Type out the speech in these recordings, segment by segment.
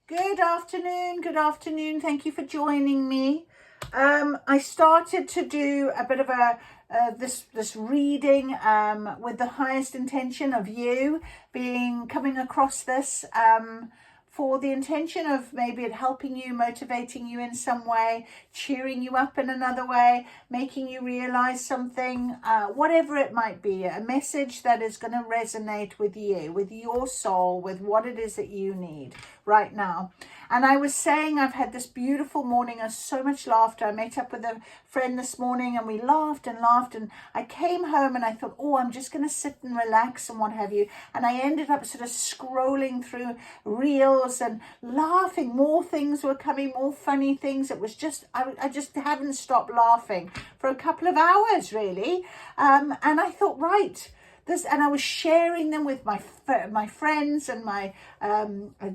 Good afternoon. Good afternoon. Thank you for joining me. I started to do a bit of this reading with the highest intention of you coming across this for the intention of maybe it helping you, motivating you in some way, cheering you up in another way, making you realize something, whatever it might be, a message that is going to resonate with you, with your soul, with what it is that you need right now. And I was saying I've had this beautiful morning of so much laughter. I met up with a friend this morning and we laughed and laughed, and I came home and I thought, I'm just going to sit and relax and what have you. And I ended up sort of scrolling through reels and laughing. More things were coming, more funny things. It was just, I just haven't stopped laughing for a couple of hours really. And I thought, right, and I was sharing them with my friends and my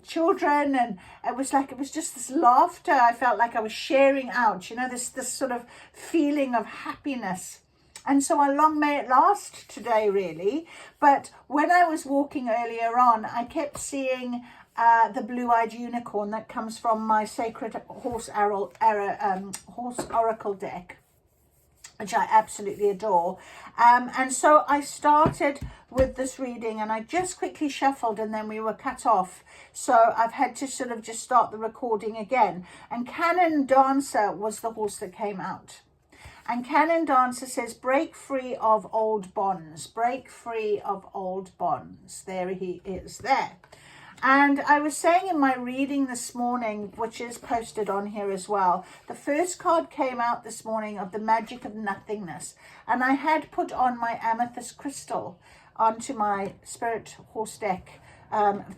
children, and it was just this laughter. I felt like I was sharing out, this sort of feeling of happiness. And so long may it last today, really. But when I was walking earlier on, I kept seeing the blue-eyed unicorn that comes from my Sacred Horse Oracle deck, which I absolutely adore. And so I started with this reading and I just quickly shuffled and then we were cut off. So I've had to sort of just start the recording again. And Canon Dancer was the horse that came out. And Canon Dancer says, break free of old bonds. Break free of old bonds. There he is there. And I was saying in my reading this morning, which is posted on here as well, the first card came out this morning of the magic of nothingness. And I had put on my amethyst crystal onto my spirit horse deck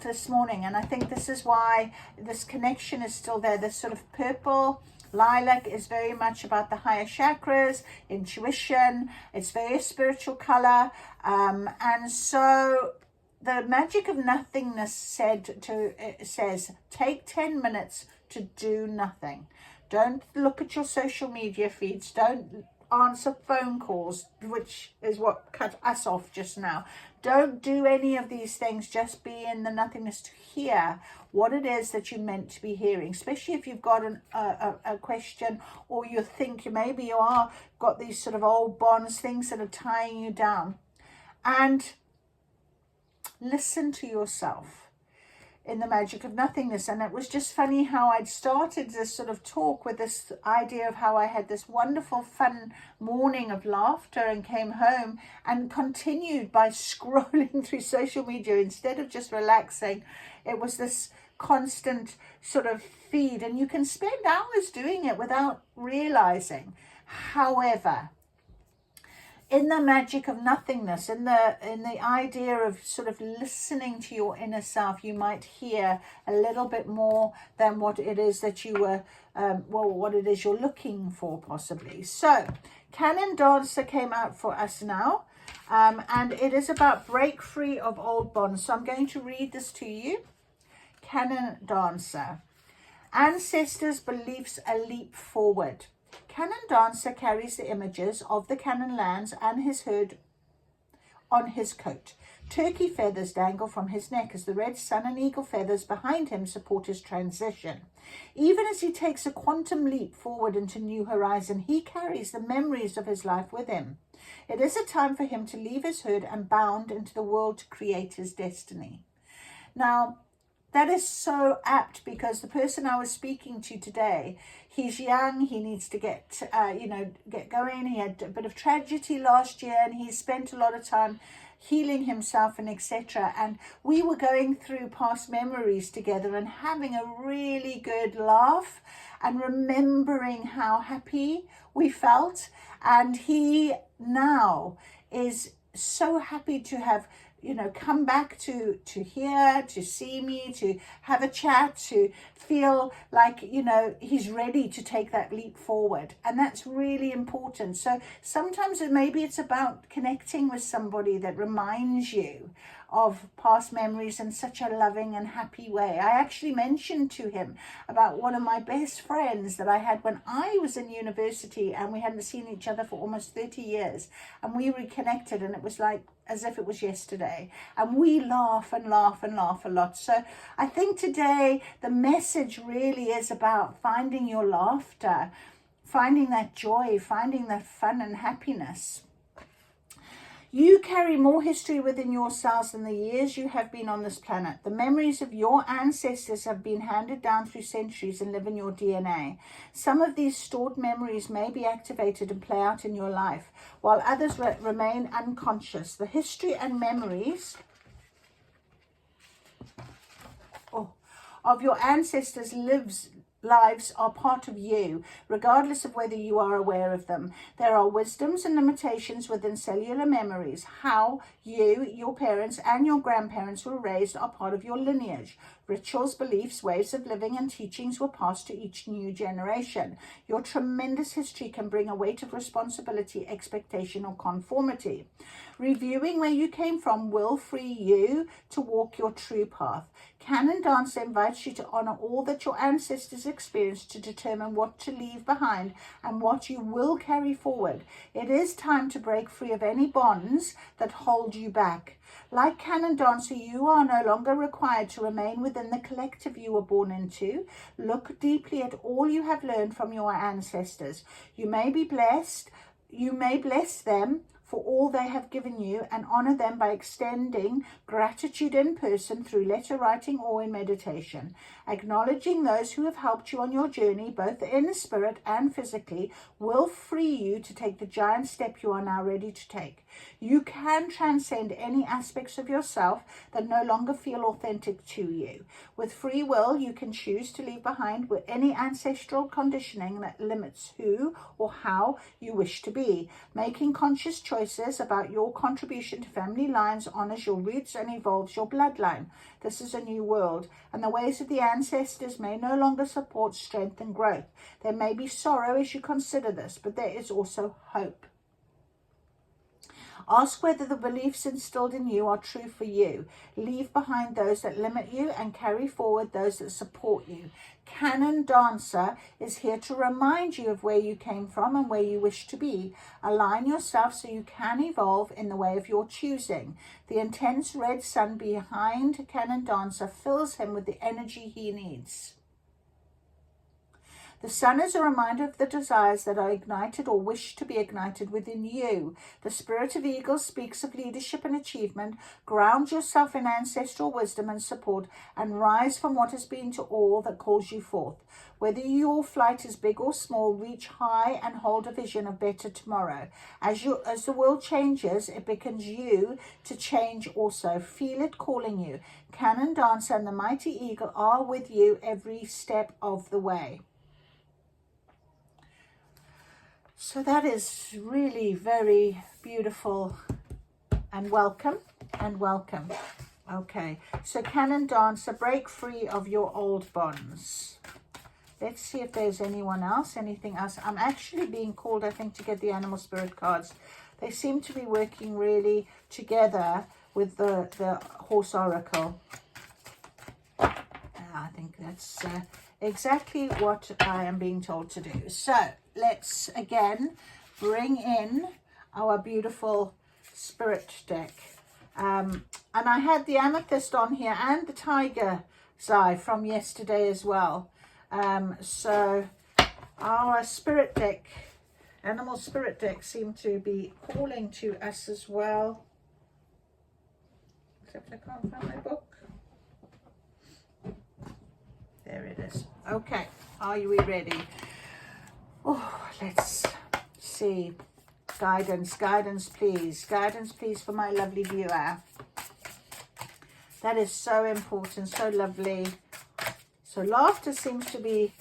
this morning. And I think this is why this connection is still there. This sort of purple lilac is very much about the higher chakras, intuition. It's very spiritual color. And so the magic of nothingness says, take 10 minutes to do nothing. Don't look at your social media feeds. Don't answer phone calls, which is what cut us off just now. Don't do any of these things. Just be in the nothingness to hear what it is that you're meant to be hearing, especially if you've got a question, or you think maybe you are got these sort of old bonds, things that are tying you down. And listen to yourself in the magic of nothingness. And it was just funny how I'd started this sort of talk with this idea of how I had this wonderful fun morning of laughter and came home and continued by scrolling through social media instead of just relaxing. It was this constant sort of feed, and you can spend hours doing it without realizing. However, in the magic of nothingness, in the idea of sort of listening to your inner self, you might hear a little bit more than what it is that you were, what it is you're looking for, possibly. So, Canon Dancer came out for us now, and it is about break free of old bonds. So I'm going to read this to you. Canon Dancer. Ancestors' beliefs, a leap forward. Canon Dancer carries the images of the Canon lands and his herd on his coat. Turkey feathers dangle from his neck as the red sun and eagle feathers behind him support his transition. Even as he takes a quantum leap forward into new horizon, he carries the memories of his life with him. It is a time for him to leave his herd and bound into the world to create his destiny. Now, that is so apt, because the person I was speaking to today, he's young, he needs to get going. He had a bit of tragedy last year and he spent a lot of time healing himself and etc. And we were going through past memories together and having a really good laugh and remembering how happy we felt. And he now is so happy to have come back to hear, to see me, to have a chat, to feel like, he's ready to take that leap forward. And that's really important. So sometimes maybe it's about connecting with somebody that reminds you of past memories in such a loving and happy way. I actually mentioned to him about one of my best friends that I had when I was in university, and we hadn't seen each other for almost 30 years, and we reconnected, and it was like as if it was yesterday, and we laugh and laugh and laugh a lot. So I think today the message really is about finding your laughter, finding that joy, finding that fun and happiness. You carry more history within yourselves than the years you have been on this planet. The memories of your ancestors have been handed down through centuries and live in your DNA. Some of these stored memories may be activated and play out in your life, while others remain unconscious. The history and memories of your ancestors' lives are part of you, regardless of whether you are aware of them. There are wisdoms and limitations within cellular memories. How you, your parents, and your grandparents were raised are part of your lineage. Rituals, beliefs, ways of living, and teachings were passed to each new generation. Your tremendous history can bring a weight of responsibility, expectation, or conformity. Reviewing where you came from will free you to walk your true path. Canon Dancer invites you to honor all that your ancestors experienced to determine what to leave behind and what you will carry forward. It is time to break free of any bonds that hold you back. Like Canon Dancer, you are no longer required to remain within the collective you were born into. Look deeply at all you have learned from your ancestors. You may bless them for all they have given you, and honor them by extending gratitude in person through letter writing or in meditation. Acknowledging those who have helped you on your journey, both in spirit and physically, will free you to take the giant step you are now ready to take. You can transcend any aspects of yourself that no longer feel authentic to you. With free will, you can choose to leave behind any ancestral conditioning that limits who or how you wish to be. Making conscious choices about your contribution to family lines honors your roots and evolves your bloodline. This is a new world, and the ways of the ancestors may no longer support strength and growth. There may be sorrow as you consider this, but there is also hope. Ask whether the beliefs instilled in you are true for you. Leave behind those that limit you and carry forward those that support you. Canon Dancer is here to remind you of where you came from and where you wish to be. Align yourself so you can evolve in the way of your choosing. The intense red sun behind Canon Dancer fills him with the energy he needs. The sun is a reminder of the desires that are ignited or wish to be ignited within you. The spirit of eagle speaks of leadership and achievement. Ground yourself in ancestral wisdom and support, and rise from what has been to all that calls you forth. Whether your flight is big or small, reach high and hold a vision of better tomorrow. As the world changes, it beckons you to change also. Feel it calling you. Canon Dancer and the mighty eagle are with you every step of the way. So that is really very beautiful, and welcome and welcome. Okay, so Canon Dancer, break free of your old bonds. Let's see if there's anyone else, anything else. I'm actually being called, I think, to get the animal spirit cards. They seem to be working really together with the horse oracle. I think that's exactly what I am being told to do. So let's again bring in our beautiful spirit deck. And I had the amethyst on here and the tiger's eye from yesterday as well. So our spirit deck, animal spirit deck, seem to be calling to us as well. Except I can't find my book. There it is. Okay, are we ready? Oh, let's see. Guidance, guidance, please. Guidance, please, for my lovely viewer. That is so important, so lovely. So laughter seems to be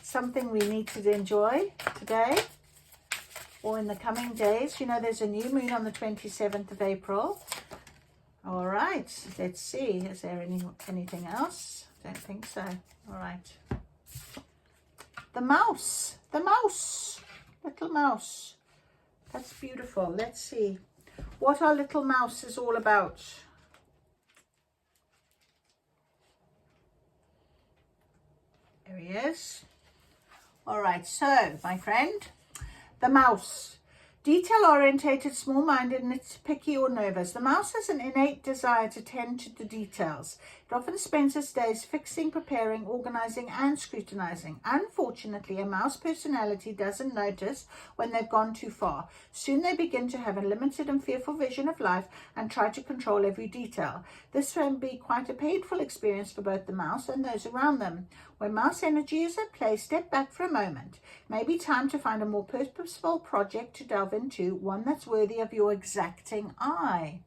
something we need to enjoy today or in the coming days. You know, there's a new moon on the 27th of April. All right, let's see. Is there anything else? Don't think so. All right. The mouse, little mouse. That's beautiful. Let's see what our little mouse is all about. he is. All right, so my friend, the mouse. Detail-orientated, small-minded, and it's picky or nervous. The mouse has an innate desire to tend to the details. It often spends its days fixing, preparing, organizing, and scrutinizing. Unfortunately, a mouse personality doesn't notice when they've gone too far. Soon they begin to have a limited and fearful vision of life and try to control every detail. This can be quite a painful experience for both the mouse and those around them. When mouse energy is at play, step back for a moment. Maybe time to find a more purposeful project to delve into, one that's worthy of your exacting eye.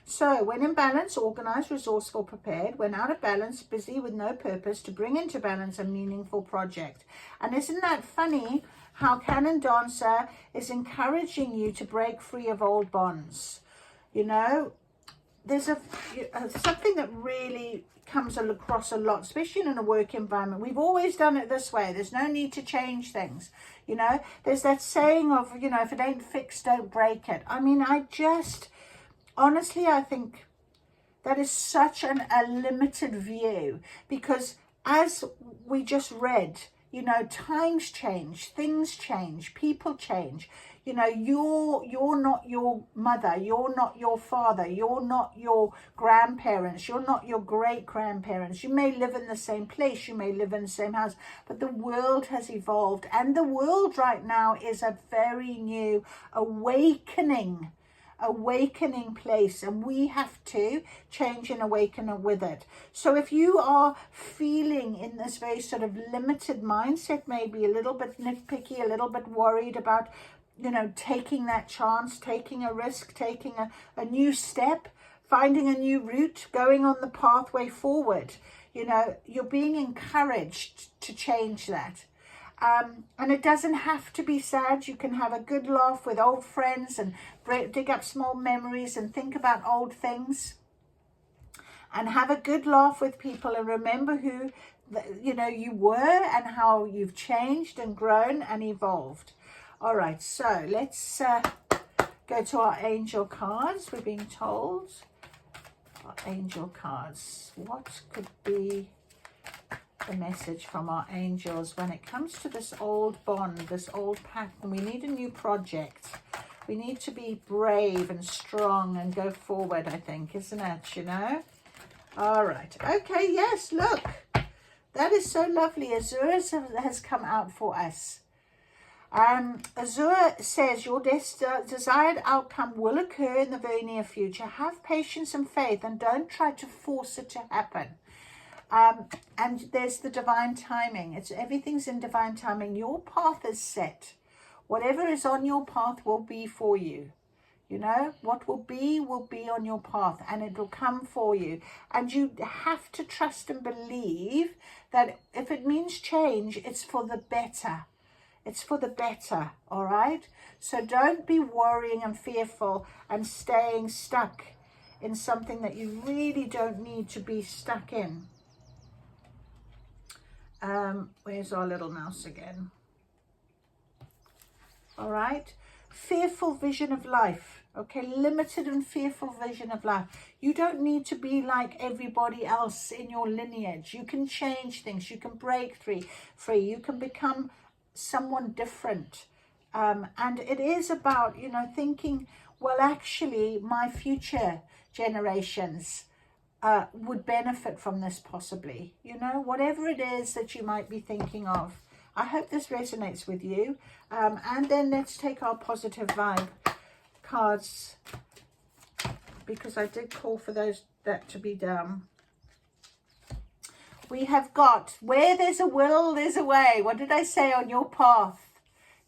So, when in balance, organized, resourceful, prepared. When out of balance, busy with no purpose, to bring into balance a meaningful project. And isn't that funny how Canon Dancer is encouraging you to break free of old bonds? You know, there's something that really comes across a lot, especially in a work environment. We've always done it this way. There's no need to change things. You know, there's that saying of, you know, if it ain't fixed, don't break it. I mean, honestly, I think that is such a limited view, because as we just read, you know, times change, things change, people change. You know, you're not your mother, you're not your father, you're not your grandparents, you're not your great-grandparents. You may live in the same place, you may live in the same house, but the world has evolved, and the world right now is a very new awakening place, and we have to change and awaken with it. So if you are feeling in this very sort of limited mindset, maybe a little bit nitpicky, a little bit worried about, you know, taking that chance, taking a risk, taking a new step, finding a new route, going on the pathway forward, you know, you're being encouraged to change that. And it doesn't have to be sad. You can have a good laugh with old friends and dig up small memories and think about old things and have a good laugh with people and remember who, you know, you were and how you've changed and grown and evolved. All right, so let's go to our angel cards. We're being told our angel cards. What could be the message from our angels when it comes to this old bond, this old pattern? We need a new project. We need to be brave and strong and go forward, I think, isn't it, you know? All right. Okay, yes, look. That is so lovely. Azure has come out for us. Azure says your desired outcome will occur in the very near future. Have patience and faith and don't try to force it to happen. And there's the divine timing. Everything's in divine timing. Your path is set. Whatever is on your path will be for you. You know, what will be on your path, and it will come for you. And you have to trust and believe that if it means change, it's for the better. It's for the better, all right? So don't be worrying and fearful and staying stuck in something that you really don't need to be stuck in. Where's our little mouse again? All right. Fearful vision of life. Okay, limited and fearful vision of life. You don't need to be like everybody else in your lineage. You can change things. You can break free. You can become someone different. And it is about, you know, thinking, well, actually, my future generations would benefit from this possibly. You know, whatever it is that you might be thinking of. I hope this resonates with you. And then let's take our positive vibe cards, because I did call for that to be done. We have got, where there's a will, there's a way. What did I say on your path?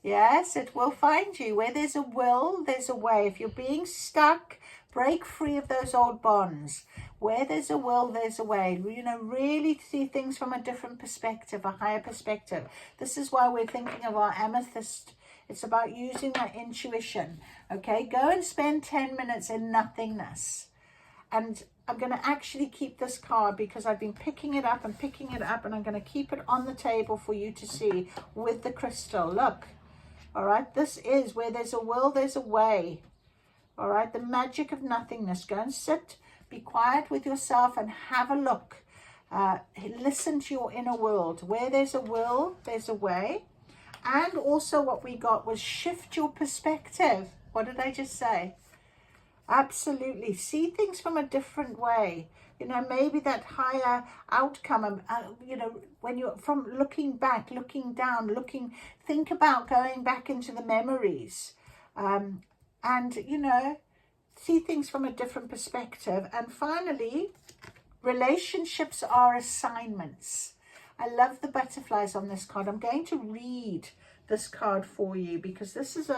Yes, it will find you. Where there's a will, there's a way. If you're being stuck, break free of those old bonds. Where there's a will, there's a way. You know, really see things from a different perspective, a higher perspective. This is why we're thinking of our amethyst. It's about using that intuition. Okay, go and spend 10 minutes in nothingness. And I'm going to actually keep this card because I've been picking it up, and I'm going to keep it on the table for you to see with the crystal. Look. All right, this is where there's a will, there's a way. All right, the magic of nothingness. Go and sit, be quiet with yourself and have a look. Listen to your inner world. Where there's a will, there's a way. And also what we got was shift your perspective. What did I just say? Absolutely. See things from a different way. You know, maybe that higher outcome, you know, when you're from looking back, looking down, think about going back into the memories. And, you know, see things from a different perspective. And finally, relationships are assignments. I love the butterflies on this card. I'm going to read this card for you because this is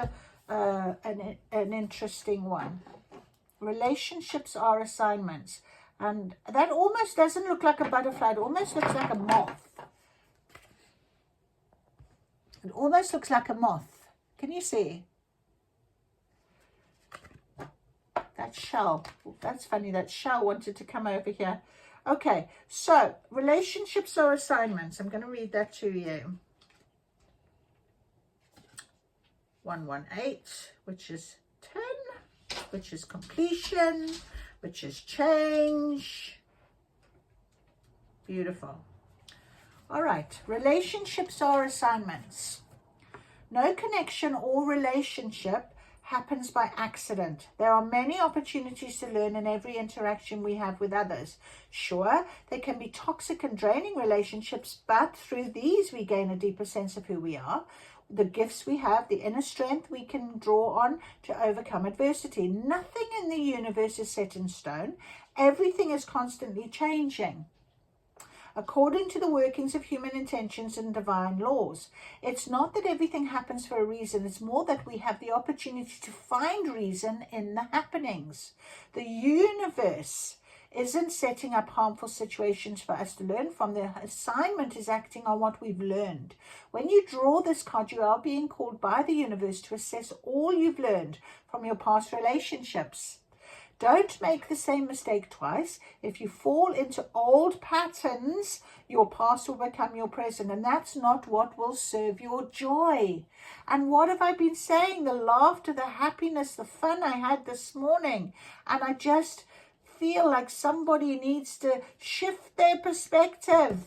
an interesting one. Relationships are assignments. And that almost doesn't look like a butterfly. It almost looks like a moth. It almost looks like a moth. Can you see? That shell. That's funny. That shell wanted to come over here. Okay, so relationships are assignments. I'm going to read that to you. 118, which is 10, which is completion, which is change. Beautiful. All right, relationships are assignments. No connection or relationship happens by accident. There are many opportunities to learn in every interaction we have with others. Sure, there can be toxic and draining relationships, but through these we gain a deeper sense of who we are, the gifts we have, the inner strength we can draw on to overcome adversity. Nothing in the universe is set in stone. Everything is constantly changing according to the workings of human intentions and divine laws. It's not that everything happens for a reason. It's more that we have the opportunity to find reason in the happenings. The universe isn't setting up harmful situations for us to learn from. The assignment is acting on what we've learned. When you draw this card, you are being called by the universe to assess all you've learned from your past relationships. Don't make the same mistake twice. If you fall into old patterns, your past will become your present, and that's not what will serve your joy. And what have I been saying? The laughter, the happiness, the fun I had this morning. And I just feel like somebody needs to shift their perspective.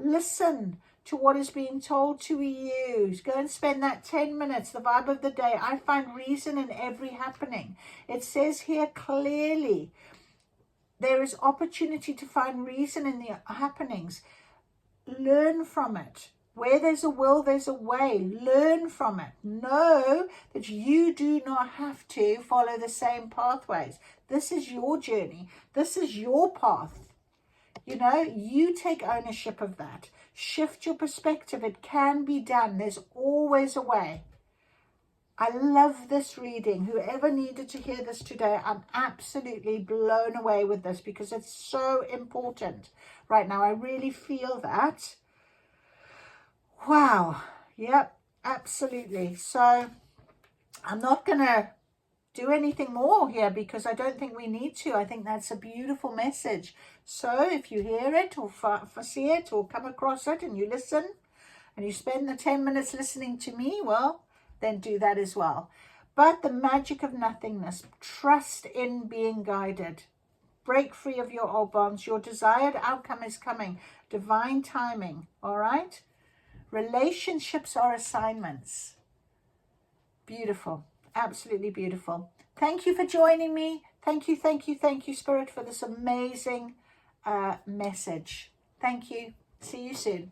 Listen to what is being told to you. Go and spend that 10 minutes, the vibe of the day. I find reason in every happening. It says here clearly, there is opportunity to find reason in the happenings. Learn from it. Where there's a will, there's a way. Learn from it. Know that you do not have to follow the same pathways. This is your journey. This is your path. You know, you take ownership of that. Shift your perspective. It can be done. There's always a way. I love this reading. Whoever needed to hear this today, I'm absolutely blown away with this because it's so important right now. I really feel that. Wow. Yep, absolutely. So I'm not going to do anything more here because I don't think we need to. I think that's a beautiful message. So if you hear it or see it or come across it and you listen and you spend the 10 minutes listening to me, well, then do that as well. But the magic of nothingness, trust in being guided. Break free of your old bonds. Your desired outcome is coming. Divine timing, all right? Relationships are assignments. Beautiful. Absolutely beautiful. Thank you for joining me. Thank you, Spirit, for this amazing message. Thank you. See you soon.